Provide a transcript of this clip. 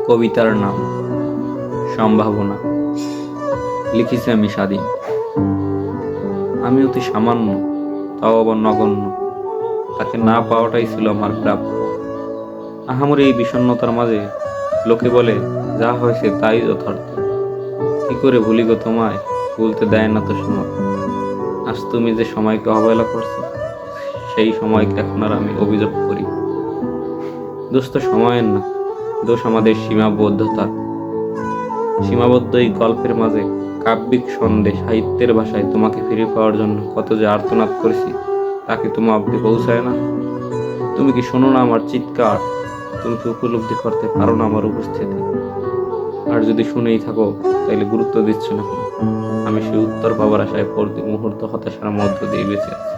কবিতার নাম সম্ভাবনা। লিখেছি আমি স্বাধীন। আমি অতি সামান্য, তাও আবার নগণ্য। তাকে না পাওয়াটাই ছিল আমার প্রাপ্য। আহামরি এই বিষণ্ণতার মাঝে লোকে বলে যা হয়েছে তাই যথার্থ। কি করে ভুলি গো তোমায়, ভুলতে দেয় না তো সময়। আজ তুমি যে সময়কে অবহেলা করছো, সেই সময়কে এখন আর আমি অভিযোগ করি। দোষ তো সময়ের না, দোষ আমাদের সীমাবদ্ধতার। সীমাবদ্ধ এই গল্পের মাঝে কাব্যিক ছন্দে সাহিত্যের ভাষায় তোমাকে ফিরে পাওয়ার জন্য কত যে আর্তনাদ করেছি, তা কি তোমার অব্দি পৌঁছায় না? তুমি কি শোনো না আমার চিৎকার? তুমি কি উপলব্ধি করতে পারো না আমার উপস্থিতি? আর যদি শুনেই থাকো, তাইলে গুরুত্ব দিচ্ছ না কেন? আমি সেই উত্তর পাবার আশায় প্রতি মুহূর্ত হতাশার মধ্য দিয়ে বেঁচে আছি।